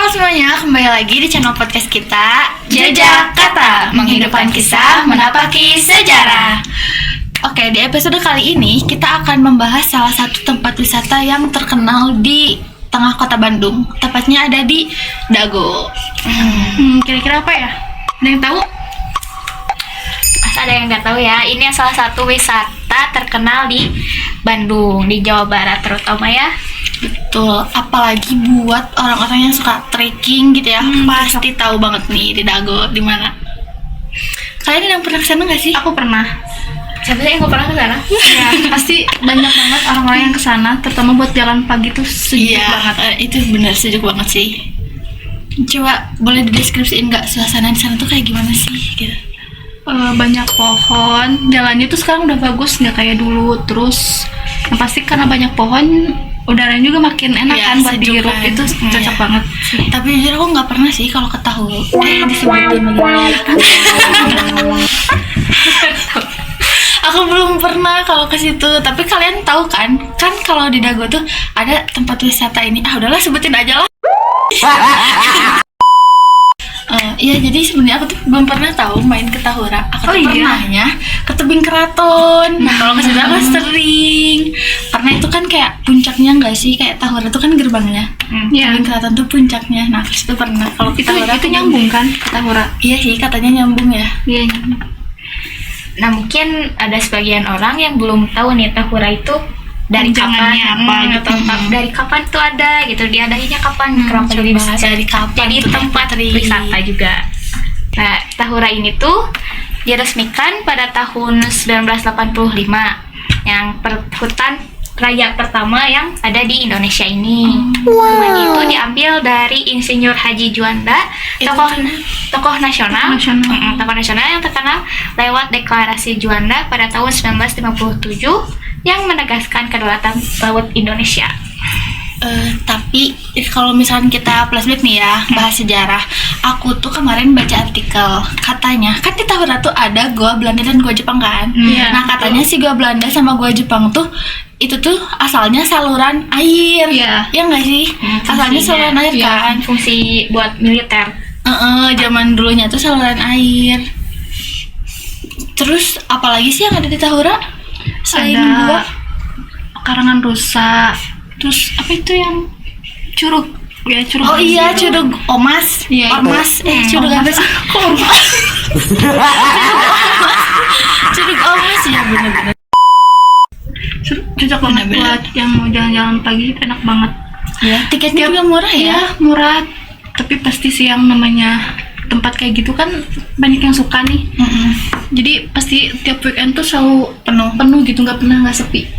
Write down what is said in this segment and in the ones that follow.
semuanya, kembali lagi di channel podcast kita Jajak Kata, menghidupkan kisah, menapaki sejarah. Oke, di episode kali ini kita akan membahas salah satu tempat wisata yang terkenal di tengah kota Bandung. Tepatnya ada di Dago. Kira-kira apa ya? Ada yang tahu? Masa ada yang nggak tahu ya? Ini salah satu wisata terkenal di Bandung, di Jawa Barat terutama ya. Betul, apalagi buat orang-orang yang suka trekking gitu ya, pasti tahu banget nih di Dago di mana. Kalian ada yang pernah kesana nggak sih? Aku pernah. Siapa sih yang nggak pernah ke sana? Ya, pasti banyak banget orang-orang yang kesana, terutama buat jalan pagi tuh sejuk banget. Itu benar sejuk banget sih. Coba boleh dideskripsiin nggak suasana di sana tuh kayak gimana sih? Gitu. Banyak pohon, jalannya tuh sekarang udah bagus, nggak kayak dulu. Terus yang pasti karena banyak pohon, udaranya juga makin enak Ya, kan buat sejuk dihirup, kan. itu cocok Iya. banget sih. Tapi jujur aku nggak pernah sih kalau ke Tahu. Disebutin Aku belum pernah kalau ke situ. Tapi kalian tahu kan? Kan kalau di Dago tuh ada tempat wisata ini. Udahlah sebutin aja lah. Iya, jadi sebenarnya aku tuh belum pernah tahu main ke Tahura. Aku tuh pernahnya ke Tebing Keraton. Nah, kalau ke situ aku sering. Karena itu kan kayak puncaknya nggak sih? Kayak Tahura tuh kan gerbangnya. Iya. Tebing Keraton tuh puncaknya. Nah, aku situ pernah. Kalau ke Tahura Itu aku nyambung kan ke Tahura? Iya sih, katanya nyambung ya. Iya, nyambung. Nah mungkin ada sebagian orang yang belum tahu nih Tahura itu dari Jangannya kapan, apa gitu. dari kapan tuh ada gitu, diadainnya kapan, kenapa jadi Coba dari kapan jadi tuh tempat Putri? wisata juga. Nah Tahura ini tuh diresmikan pada tahun 1985 yang hutan raya pertama yang ada di Indonesia ini. Namanya itu diambil dari Insinyur Haji Juanda, tokoh nasional, tokoh nasional yang terkenal lewat Deklarasi Juanda pada tahun 1957 yang menegaskan kedaulatan laut Indonesia. Tapi kalau misalnya kita flashback nih ya, bahas sejarah, aku tuh kemarin baca artikel, katanya kan di Tahura tuh ada gua Belanda dan gua Jepang kan. Nah katanya si gua Belanda sama gua Jepang tuh itu tuh asalnya saluran air. Iya. Ya nggak sih? Asalnya saluran air kan. Fungsi buat militer. Zaman dulunya tuh saluran air. Terus apalagi sih yang ada di Tahura selain gua? Ada Karangan Rusa. Terus apa itu yang curug? Ya curug. Oh iya, Curug Omas. Iya, Ormas. Curug apa sih? Ormas. Curug Omas ya, bener-bener. Cocok banget Bener-bener. buat yang mau jalan-jalan pagi, enak banget. Ya, tiketnya juga murah ya. Iya, murah. Tapi pasti sih yang namanya tempat kayak gitu kan banyak yang suka nih. Jadi pasti tiap weekend tuh selalu penuh gitu, nggak pernah nggak sepi.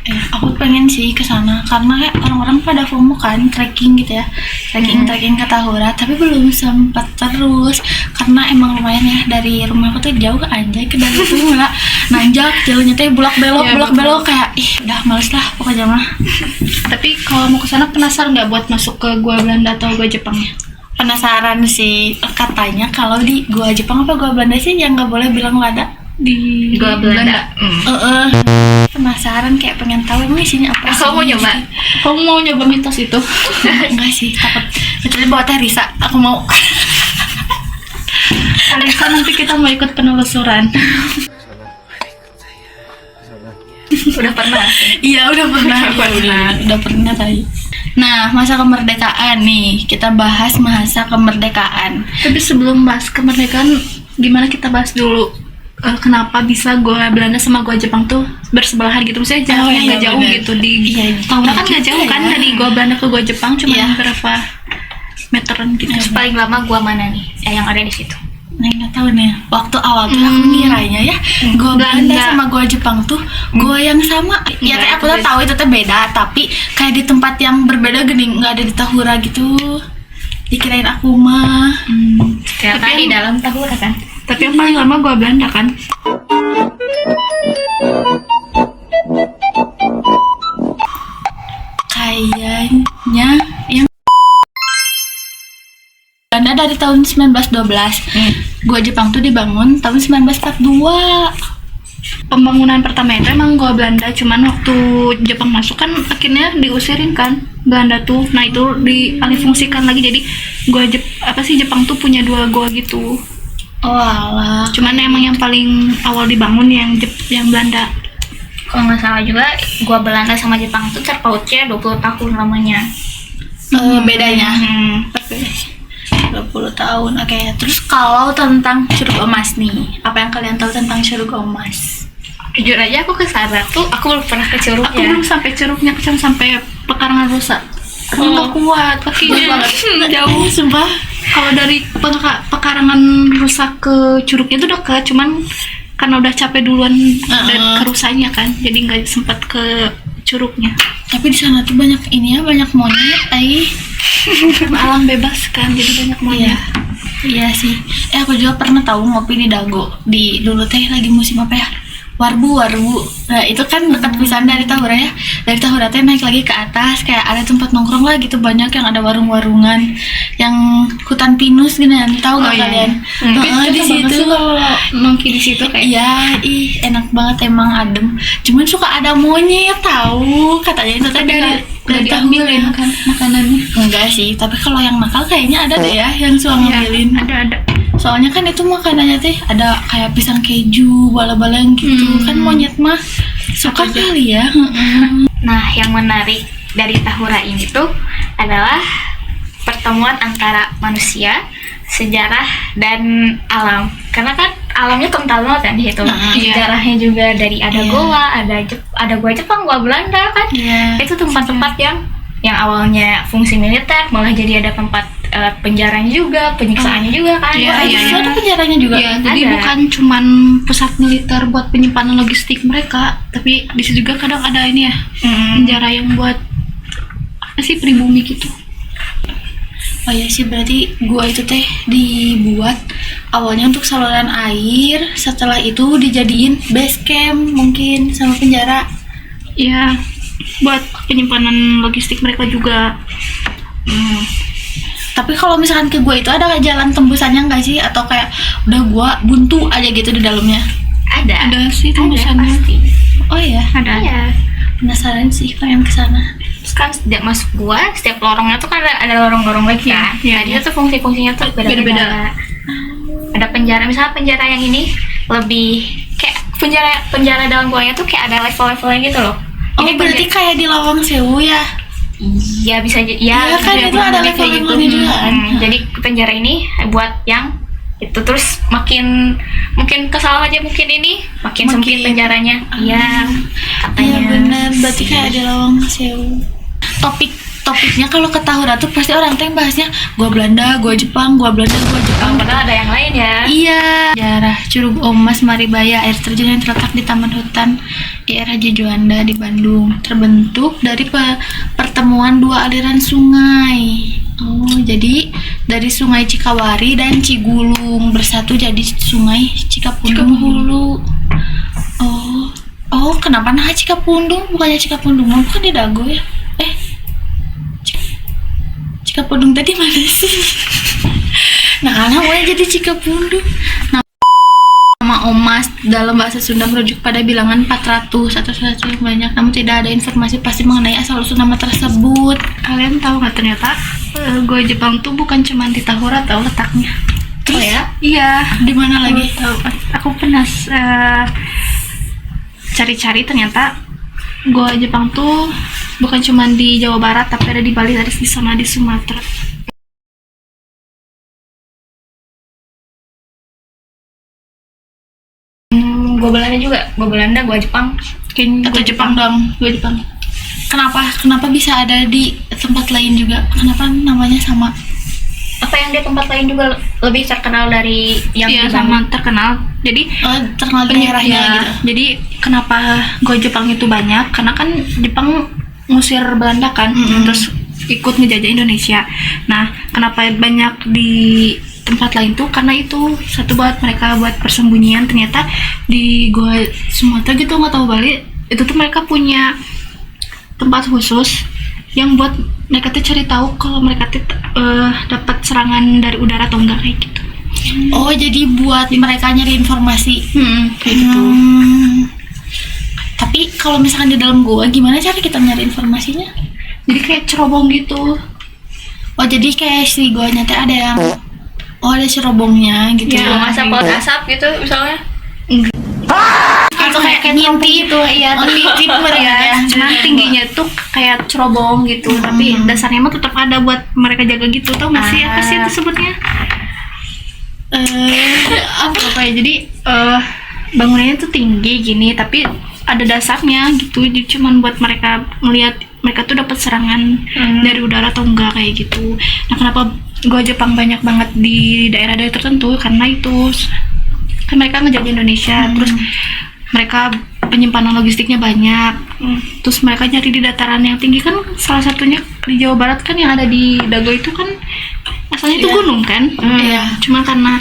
Aku pengen sih ke sana karena kayak orang-orang pada FOMO kan trekking gitu ya. Trekking ke Tahura, tapi belum sempat terus karena emang lumayan ya dari rumahku tuh jauh anjay ke Dago tuh malah nanjak jalannya teh bulak-belok kayak udah males lah pokoknya mah. Tapi kalau mau ke sana penasaran nggak buat masuk ke gua Belanda atau gua Jepangnya? Penasaran sih, katanya kalau di gua Jepang apa gua Belanda sih yang nggak boleh bilang lada. Di Gua Belanda. Penasaran kayak pengen tahu emang isinya apa sih. Kamu mau nyoba? Kamu mau nyoba mitos itu? Enggak sih, takut. Kecuali bawa teh Risa, aku mau. Alisa, nanti kita mau ikut penelusuran. Udah pernah? Iya udah pernah. Udah pernah tadi. Nah, masa kemerdekaan nih, kita bahas masa kemerdekaan. Tapi sebelum bahas kemerdekaan, gimana kita bahas dulu kenapa bisa gua Belanda sama gua Jepang tuh bersebelahan gitu? Maksudnya jaraknya nggak jauh bener. gitu di Iya, Tahura kan nggak jauh kan dari gua Belanda ke gua Jepang, cuma Iya. berapa meteran gitu. Terus paling lama gua mana nih? Yang ada di situ. Nah, nggak tahu nih. Waktu awal tuh aku ngiranya ya, gua Belanda sama gua Jepang tuh gua yang sama. Ya, Enggak, aku tuh tahu itu tuh beda, tapi kayak di tempat yang berbeda gini, nggak ada di Tahura gitu. Dikirain aku mah. Ternyata di dalam Tahura kan. Tapi yang paling lama gua Belanda kan. Kayaknya yang Belanda dari tahun 1912. Gua Jepang tuh dibangun tahun 1942. Pembangunan pertama itu emang gua Belanda, cuman waktu Jepang masuk kan akhirnya diusirin kan Belanda tuh. Nah itu dialihfungsikan lagi, jadi Jepang tuh punya 2 goa gitu. Oh alah. Cuman emang yang paling awal dibangun yang Belanda. Kalau nggak salah juga, gua Belanda sama Jepang itu terpautnya 20 tahun lamanya. Bedanya. Oke. 20 tahun. Oke, terus kalau tentang Curug Emas nih, apa yang kalian tahu tentang Curug Emas? Jujur aja aku ke sana tuh, aku belum pernah ke Curugnya. Aku belum sampai curugnya, cuma sampai pekarangan rusa. Aku nggak kuat kakinya. Jauh sumpah. Kalau dari pekarangan rusa ke curugnya tuh dekat, cuman karena udah capek duluan dan ke rusanya kan, jadi nggak sempat ke curugnya. Tapi di sana tuh banyak banyak monyet, Alam bebas kan, jadi banyak monyet. Iya sih. Aku juga pernah tahu ngopi di Dago. Di dulu teh lagi musim apa ya? Warbu. Nah, itu kan dekat pisan dari Tahura ya. Dari Tahura teh naik lagi ke atas, kayak ada tempat nongkrong lah gitu, banyak yang ada warung-warungan yang hutan pinus gini, tahu nggak kalian? Di situ kalau nongki di situ kayak enak banget, emang adem. Cuman suka ada monyet, tahu katanya itu teh dari diambilin kan makanannya. Enggak sih, tapi kalau yang nakal kayaknya ada deh ya yang suka ngambilin. Ada. Soalnya kan itu makanannya teh ada kayak pisang keju, bala-bala gitu kan, monyet mah suka kali ya. Nah, yang menarik dari Tahura ini tuh adalah pertemuan antara manusia, sejarah, dan alam. Karena kan alamnya kental banget kan di situ. Sejarahnya juga dari ada goa, ada goa Jepang, goa Belanda kan. Itu tempat-tempat yang awalnya fungsi militer malah jadi ada tempat penjaranya juga, penyiksaannya juga kan. Ada penjaranya juga. Jadi bukan cuman pusat militer buat penyimpanan logistik mereka, tapi di situ juga kadang ada ini ya, penjara yang buat apa sih, pribumi gitu. Oh iya sih, berarti gua itu teh dibuat awalnya untuk saluran air, setelah itu dijadiin base camp mungkin sama penjara. Ya, buat penyimpanan logistik mereka juga. Tapi kalau misalkan ke gua itu ada jalan tembusannya nggak sih, atau kayak udah gua buntu aja gitu di dalamnya? Ada sih tembusannya. Pasti. Oh iya, Ada. Iya. penasaran sih pengen kesana. Terus kan setiap masuk gua, setiap lorongnya tuh kan ada lorong-lorong lagi kan. Jadi itu fungsi-fungsinya tuh beda-beda. Ada penjara, misalnya penjara yang ini lebih kayak penjara dalam guanya tuh kayak ada level-levelnya gitu loh. Oh, berarti kayak di Lawang Sewu ya? Iya, bisa jadi. Iya kan, itu ada level-levelnya juga kan. Jadi penjara ini buat yang itu, terus makin kesal aja mungkin makin sempit penjaranya. Iya, katanya. Iya benar, berarti kayak di Lawang Sewu. Topiknya kalau ke Tahura tuh pasti orang teh bahasnya gua Belanda, gua Jepang, gua Belanda, gua Jepang. Padahal ada yang lain ya. Iya. Sejarah Curug Emas Maribaya, air terjun yang terletak di Taman Hutan daerah Haji Juanda di Bandung, terbentuk dari pertemuan 2 aliran sungai. Oh, jadi dari Sungai Cikawari dan Cigulung bersatu jadi Sungai Cikapundung Hulu. Oh, kenapa nah Cikapundung bukannya Cikapundung? Bukan di Dago ya? Cikapundung tadi mana sih? Nah, namanya jadi Cikapundung. Nama Omas dalam bahasa Sunda merujuk pada bilangan 400 atau 100 yang banyak, namun tidak ada informasi pasti mengenai asal-usul nama tersebut. Kalian tahu nggak ternyata gua Jepang tuh bukan cuma di Tahura tahu letaknya. Oh ya? Iya. Di mana lagi? Aku pernah cari-cari, ternyata gua Jepang tuh bukan cuma di Jawa Barat, tapi ada di Bali, ada di sana di Sumatera. Gua Belanda juga, gua Belanda, gua Jepang. Gua Jepang dong. Gua Jepang. Kenapa bisa ada di tempat lain juga? Kenapa namanya sama? Apa yang di tempat lain juga lebih terkenal dari yang Iya, di sama terkenal. Jadi terkenal daerahnya gitu. Jadi kenapa gua Jepang itu banyak? Karena kan Jepang ngusir Belanda kan, terus ikut ngejajah Indonesia. Nah, kenapa banyak di tempat lain tuh? Karena itu satu buat mereka buat persembunyian. Ternyata di gua Sumatera gitu, nggak tahu Bali, itu tuh mereka punya tempat khusus yang buat mereka tuh cari tahu kalau mereka tuh dapat serangan dari udara atau enggak, kayak gitu. Oh, jadi buat mereka nyari informasi. Kayak gitu. Tapi kalau misalkan di dalam gua, gimana cara kita nyari informasinya? Jadi kayak cerobong gitu. Oh jadi kayak si goanya teh ada yang ada cerobongnya gitu Gitu, ya. asap asap gitu misalnya. Atau kayak ngintip gitu, iya, tapi ngintip mereka ya. cuman tingginya tuh kayak cerobong gitu, tapi dasarnya mah tetap ada buat mereka jaga gitu. Tau nggak sih apa sih itu sebutnya? Apa ya? Jadi bangunannya tuh tinggi gini, tapi ada dasarnya gitu. Jadi cuman buat mereka melihat mereka tuh dapat serangan dari udara atau enggak kayak gitu. Nah, kenapa gua Jepang banyak banget di daerah-daerah tertentu? Karena itu kan mereka ngejajah Indonesia, terus mereka penyimpanan logistiknya banyak, terus mereka nyari di dataran yang tinggi kan, salah satunya di Jawa Barat kan yang ada di Dago itu kan asalnya itu gunung kan. Iya. Cuma karena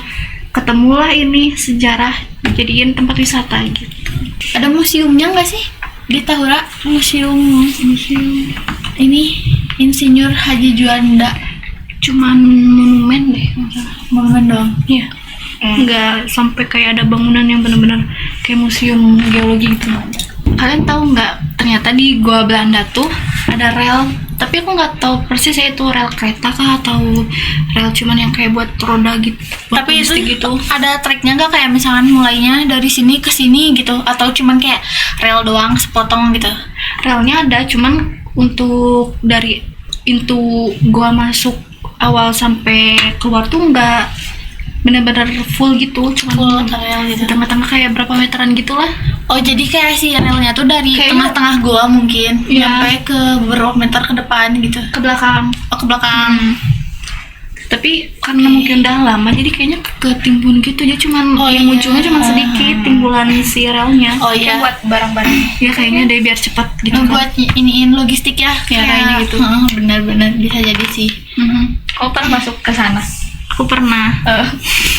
ketemulah ini sejarah dijadiin tempat wisata gitu. Ada museumnya nggak sih di Tahura? Museum ini Insinyur Haji Juanda. Cuman monumen deh, Monumen doang. iya. Nggak sampai kayak ada bangunan yang benar-benar kayak museum geologi gitu. Kalian tahu nggak, ternyata di Gua Belanda tuh ada rel, tapi aku nggak tahu persis ya itu rel kereta kah atau rel cuman yang kayak buat roda gitu, buat Tapi itu logistik gitu. ada treknya nggak, kayak misalkan mulainya dari sini ke sini gitu, atau cuman kayak rel doang sepotong gitu? Relnya ada, cuman untuk dari pintu gua masuk awal sampai keluar tuh nggak benar-benar full gitu, cuman Full rel gitu. di tengah-tengah kayak berapa meteran gitulah. Oh jadi kayak si relnya tuh dari Kayaknya- tengah-tengah gua mungkin Iya. sampai ke beberapa meter ke depan gitu. Ke belakang. Oh ke belakang. Tapi karena mungkin udah lama jadi kayaknya ketimbun gitu, dia cuman yang iya. munculnya cuman sedikit timbulan si relnya. Oh Mungkin iya. buat barang-barang. Ya kayaknya deh biar cepat gitu kan. Buat iniin logistik ya, Ya, kayaknya gitu. Benar-benar bisa jadi sih. Kau pernah masuk ke sana? Aku pernah.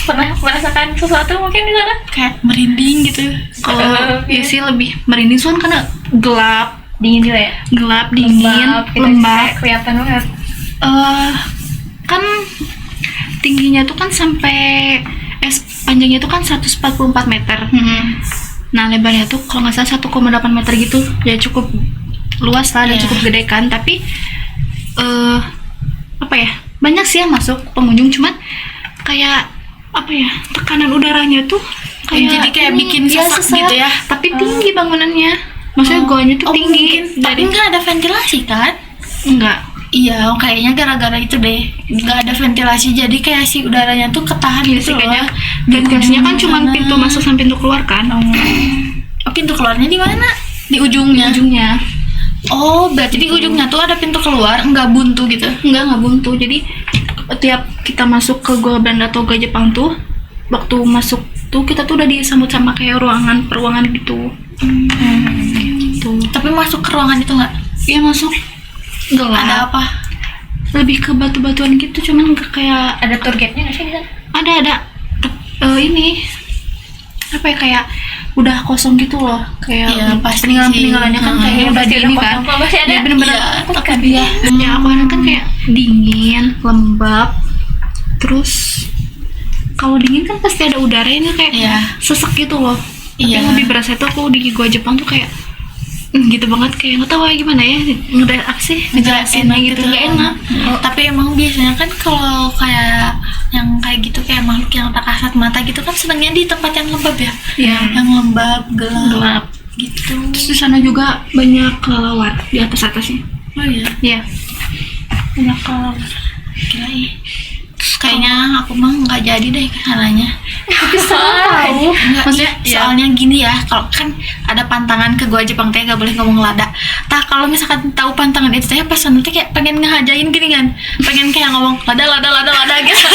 Pernah merasakan sesuatu mungkin di sana? Kayak merinding gitu. Kalau ya sih lebih merinding soalnya karena gelap, Dingin juga ya? dingin, gitu, lembab. kayak kelihatan banget. Kan tingginya tuh kan sampai panjangnya tuh kan 144 meter. Nah lebarnya tuh kalau nggak salah 1,8 meter gitu, ya cukup luas lah dan Iya. cukup gede kan. Tapi apa ya, banyak sih yang masuk pengunjung, cuman kayak apa ya, tekanan udaranya tuh kayak Jadi kayak ini, bikin iya, sesak gitu ya? Tapi tinggi bangunannya, maksudnya goanya tuh tinggi. Mungkin. Tapi nggak ada ventilasi kan? Enggak. Iya, kayaknya gara-gara itu deh, nggak ada ventilasi, jadi kayak si udaranya tuh ketahan Iya gitu sih kayaknya. loh. Ventilasinya kan cuma pintu masuk sama pintu keluar kan. Oh, pintu keluarnya di mana? Di ujungnya. Ujungnya Oh, berarti di ujungnya tuh ada pintu keluar, nggak buntu gitu. nggak buntu. Jadi tiap kita masuk ke Gua Belanda atau Gua Jepang tuh, waktu masuk tuh kita tuh udah disambut sama kayak ruangan gitu. Gitu. Tapi masuk ke ruangan itu nggak? Iya masuk. Gelap. Ada apa? Lebih ke batu-batuan gitu, cuman nggak kayak Ada tour guide-nya nggak sih di sana? ada. Ini apa ya, kayak udah kosong gitu loh, kayak Iya, pasti peninggalan-peninggalannya kan sih. kayaknya Iya, udah pasti di ada ini kosong. kan. Kalau masih ada, Ya bener-bener iya, takut ya. Ya aku kan kayak dingin, lembab, terus kalau dingin kan pasti ada udara, ini kayak Iya. sesek gitu loh. Tapi Iya. yang lebih berasa itu aku di Gua Jepang tuh kayak gitu banget, kayak nggak tahu ya gimana ya ngejelasinnya gitu, nggak enak. Tapi emang biasanya kan kalau kayak yang kayak gitu, kayak makhluk yang tak kasat mata gitu kan senangnya di tempat yang lembab ya. Iya. Yang lembab, gelap gitu. Terus di sana juga banyak kelelawar di atasnya. Oh iya, Iya. banyak kalau gila ih. Terus kayaknya aku mah nggak jadi deh ke sananya. Tahu. Maksudnya soalnya gini ya, kalau kan ada pantangan ke Gua Jepang teh gak boleh ngomong lada. Tah kalau misalkan tahu pantangan itu teh pas nanti kayak pengen ngehajain gini kan, pengen kayak ngomong lada gitu.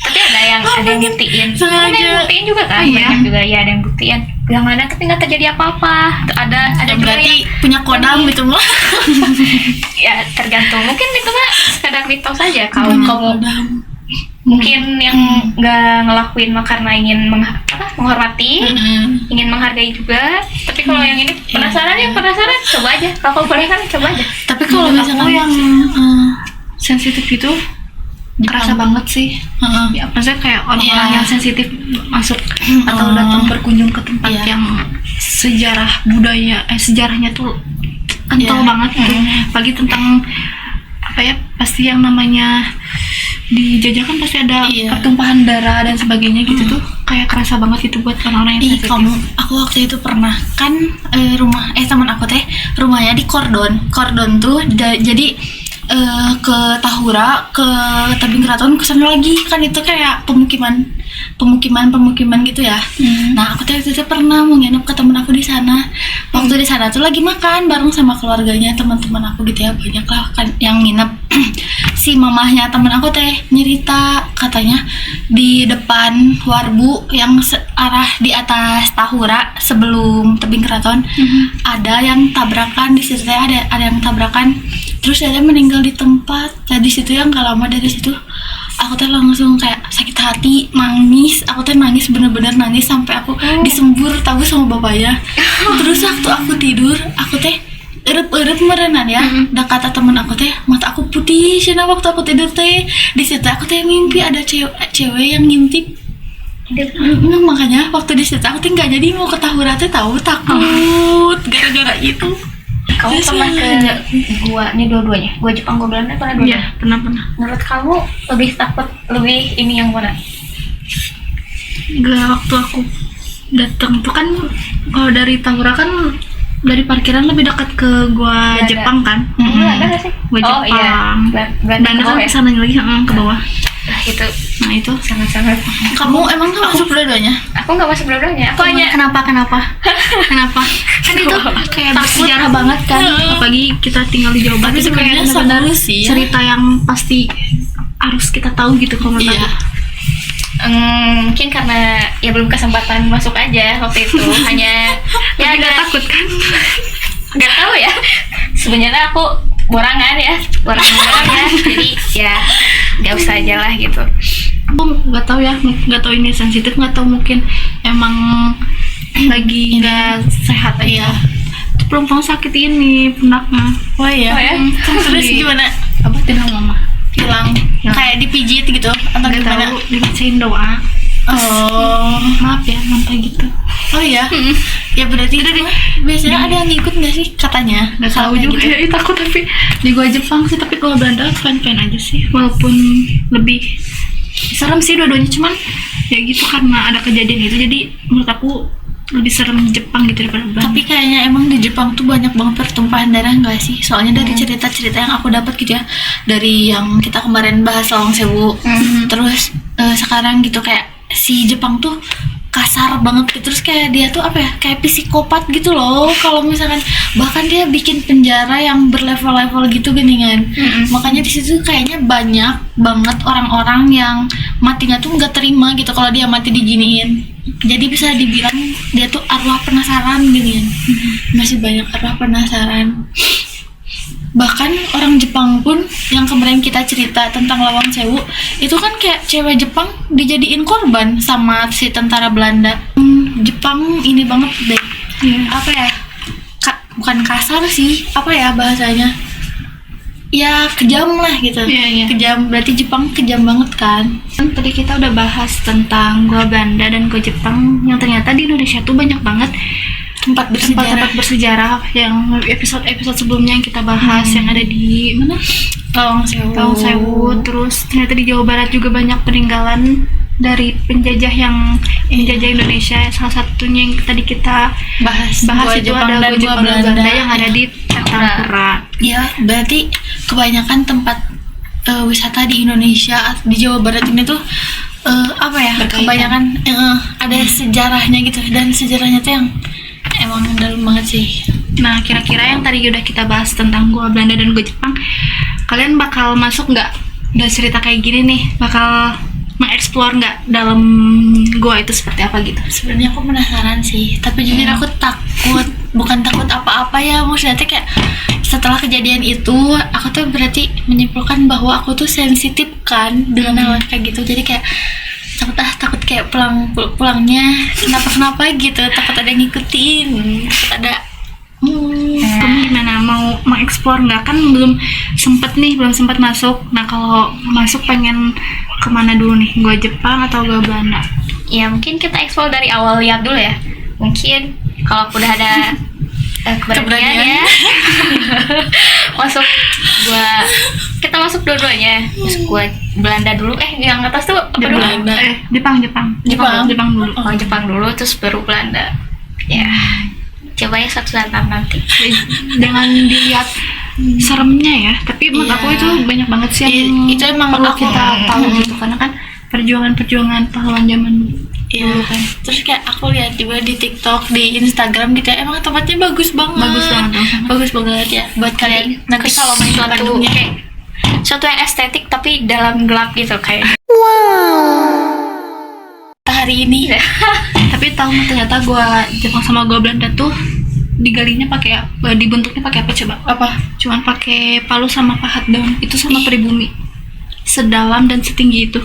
Tapi ada yang buktiin. Sengaja. Ada yang buktiin juga kan? Iya. Banyak juga ya ada yang buktiin. Bilang ada tapi nggak terjadi apa-apa. Ada juga Berarti yang punya kodam gitu mah. ya tergantung. Mungkin itu mah sekadar mitos saja. Kalau kamu mungkin yang nggak ngelakuin mah karena ingin menghormati, ingin menghargai juga. Tapi kalau yang ini penasaran coba aja. Kalau kamu boleh kan coba aja. Tapi kalau Menurut misalkan aku yang sensitif itu kerasa banget sih. Ya, maksudnya kayak orang-orang Iya. yang sensitif masuk atau datang berkunjung ke tempat Iya. yang sejarahnya tuh kental Iya. banget tuh. Apalagi tentang apa ya, pasti yang namanya dijajah kan pasti ada Iya. pertumpahan darah dan sebagainya gitu tuh kayak kerasa banget gitu buat orang-orang yang Ih, sensitif. aku waktu itu pernah kan rumah teman aku teh rumahnya di Kordon tuh jadi ke Tahura, ke Tebing Keraton, ke sana lagi kan itu kayak pemukiman gitu ya. Nah aku tuh waktu itu pernah mau nginep ke temen aku di sana. Waktu di sana tuh lagi makan bareng sama keluarganya teman-teman aku gitu ya, banyak lah kan yang nginep. Si mamahnya temen aku teh nyerita katanya di depan Warbu yang arah di atas Tahura sebelum Tebing Keraton ada yang tabrakan di situ teh, ada yang tabrakan terus dia meninggal di tempat. Nah di situ yang gak lama dari situ aku teh langsung kayak sakit hati, nangis. Aku teh nangis, bener-bener nangis sampai aku disembur tahu sama bapaknya. Terus waktu aku tidur aku teh erep merenan ya. Dan kata temen aku teh mata aku putih sih waktu aku tidur teh. Di situ aku teh mimpi ada cewek yang ngintip. Nah, makanya waktu di situ aku teh nggak jadi mau ke Tahura teh, tahu takut gara-gara itu. Kamu pernah ke gua ini dua-duanya, gua Jepang, gua Belanda, pernah dua-duanya? Iya, pernah. Menurut kamu lebih takut, lebih ini yang mana? Gak, waktu aku datang tuh kan kalau dari Tahura kan dari parkiran lebih dekat ke gua Belanda. Jepang kan. Belanda nggak sih? Gua Oh, Jepang. iya. Belanda ke kan bawah ya? kesana lagi ke bawah. Nah, itu Nah itu sangat-sangat. Kamu emang nggak masuk dua-duanya? Aku nggak masuk dua-duanya. Aku hanya kenapa kenapa kan itu kayak bersejarah banget kan, apalagi kita tinggal di Jawa Barat Tapi itu kayak sebenarnya benar-benar seru sih ya. cerita yang pasti harus kita tahu gitu kalau menurut Iya. aku. mungkin karena ya belum kesempatan masuk aja waktu itu. Hanya ya Tapi nggak agak takut kan? nggak tahu ya. Sebenarnya aku borangan ya. Jadi ya nggak usah aja lah gitu. Aku nggak tahu ya, nggak tahu ini sensitif, nggak tahu mungkin emang lagi nggak sehat aja. Itu perempuan sakit ini punaknya. Oh iya. Oh ya? Terus gimana? Apa tidak mama? Hilang kayak dipijit gitu atau Nggak gimana? tahu, dibacain doa. Oh. Maaf ya, sampai gitu. Oh iya. Ya berarti biasanya ada yang ngikut nggak sih katanya? Nggak tahu Kayak juga gitu. ya, takut tapi di gua Jepang sih, tapi kalau Belanda fine aja sih, walaupun lebih serem sih dua-duanya, cuman ya gitu karena ada kejadian itu jadi menurut aku lebih serem Jepang gitu daripada Belanda. Tapi kayaknya emang di Jepang tuh banyak banget pertumpahan darah nggak sih? Soalnya dari cerita-cerita yang aku dapat gitu ya, dari yang kita kemarin bahas Lawang Sewu, terus sekarang gitu kayak si Jepang tuh kasar banget gitu, terus kayak dia tuh apa ya, kayak psikopat gitu loh. Kalau misalkan bahkan dia bikin penjara yang berlevel-level gitu geningan. Makanya di situ kayaknya banyak banget orang-orang yang matinya tuh nggak terima gitu kalau dia mati diginiin. Jadi bisa dibilang dia tuh arwah penasaran ginian. Masih banyak arwah penasaran. Bahkan orang Jepang pun yang kemarin kita cerita tentang Lawang Sewu itu kan kayak cewek Jepang dijadiin korban sama si tentara Belanda. Jepang ini banget deh. Apa ya, bukan kasar sih, apa ya bahasanya, ya kejam lah gitu. Iya. Kejam, berarti Jepang kejam banget kan. Tadi kita udah bahas tentang gua Belanda dan gua Jepang, yang ternyata di Indonesia tuh banyak banget Tempat tempat-tempat bersejarah yang episode sebelumnya yang kita bahas, yang ada di mana? Lawang Sewu. Lawang Sewu. Terus ternyata di Jawa Barat juga banyak peninggalan dari penjajah yang menjajah Indonesia. Salah satunya yang tadi kita bahas Gua itu Jepang ada dan gua Jepang gua dan Belanda Belanda yang ada di Tahura. Ya, berarti kebanyakan tempat wisata di Indonesia, di Jawa Barat ini tuh apa ya? Berkaitan. Kebanyakan ada sejarahnya gitu, dan sejarahnya tuh yang emang dalam banget sih. Nah, kira-kira yang tadi udah kita bahas tentang gua Belanda dan gua Jepang, kalian bakal masuk nggak? Udah cerita kayak gini nih, bakal mengeksplor nggak dalam gua itu seperti apa gitu? Sebenarnya aku penasaran sih, tapi jujur aku takut. Bukan takut apa-apa ya, maksudnya tuh kayak setelah kejadian itu aku tuh berarti menyimpulkan bahwa aku tuh sensitif kan dengan hal kayak gitu. Jadi kayak takut kayak pulangnya kenapa gitu, takut ada yang ngikutin, takut ada Kamu gimana, mau mengeksplor nggak? Kan belum sempat masuk. Nah, kalau masuk pengen kemana dulu nih? Gua Jepang atau gua Belanda? Ya mungkin kita eksplor dari awal lihat dulu ya. Mungkin kalau udah ada keberanian ya masuk, kita masuk dua-duanya. Masuk gua Belanda dulu. Yang atas tuh apa dulu? Belanda. Jepang dulu. Oh, Jepang dulu terus baru Belanda. Ya. Coba ya suatu saat nanti. Jangan dilihat seremnya ya, tapi menurut aku itu banyak banget sih yang itu emang perlu aku kita tahu gitu, karena kan perjuangan pahlawan zaman Iya. dulu kan. Terus kayak aku lihat juga di TikTok, di Instagram gitu ya, emang tempatnya bagus banget. Bagus banget ya buat kalian nanti kalau main ke Suatu Bandungnya. kayak suatu yang estetik tapi dalam gelap gitu kayak. Hari ini Tapi tahu nggak, ternyata gua Jepang sama gua Belanda tuh digalinya pakai dibentuknya pakai apa coba? apa? Cuman pakai palu sama pahat daun, itu sama pribumi sedalam dan setinggi itu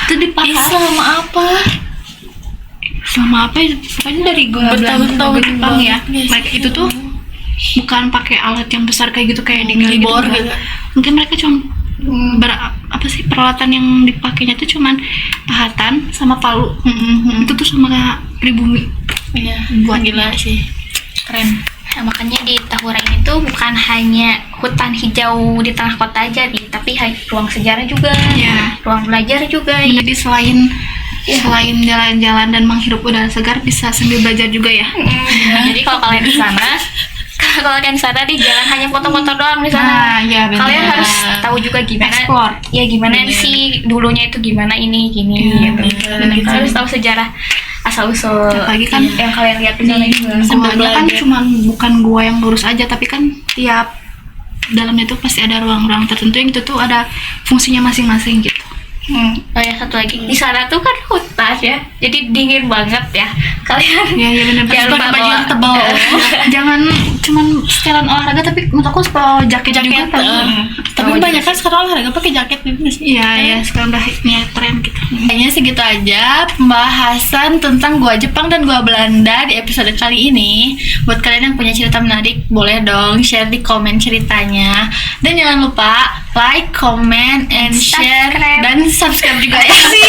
dipakai Selama apa? selama apa ya? Pokoknya dari gua Bertahun-tahun Belanda Jepang ya. banget. Mereka itu tuh bukan pakai alat yang besar kayak gitu, kayak digali gitu, Dibor enggak. gitu. Mungkin mereka cuma apa sih, peralatan yang dipakainya tuh cuman pahatan sama palu. Itu tuh sama pribumi. Iya, buat gila sih. Keren. Nah, makanya di Tahura ini tuh bukan hanya hutan hijau di tengah kota aja nih, tapi ruang sejarah juga, Iya. ruang belajar juga. Jadi selain jalan-jalan dan menghirup udara segar, bisa sambil belajar juga ya. Jadi kalau kalian di sana, di jalan hanya foto-foto doang di sana. Nah, iya benar. Kalian harus tahu juga gimana, Explore. ya gimana sih dulunya itu gimana ini gini gitu. benar. Kita harus tahu sejarah asal usul Apalagi kan yang kalian lihat di sana juga. Semuanya kan cuman bukan gua yang lurus aja, tapi kan tiap dalamnya tuh pasti ada ruang-ruang tertentu yang itu tuh ada fungsinya masing-masing gitu. Oh ya, satu lagi di sana tuh kan hutan ya, jadi dingin banget ya. Kalian Iya benar. jangan lupa baju bawa yang tebal. Jangan cuman sekalian olahraga, tapi menurut aku bawa jaket juga kan. Tapi banyak kan sekarang olahraga pakai jaket gitu sih. Iya, sekarang udah tren gitu. Kayaknya segitu aja pembahasan tentang gua Jepang dan gua Belanda di episode kali ini. Buat kalian yang punya cerita menarik, boleh dong share di komen ceritanya. Dan jangan lupa like, comment, and share, Subscribe. dan subscribe juga ya sih.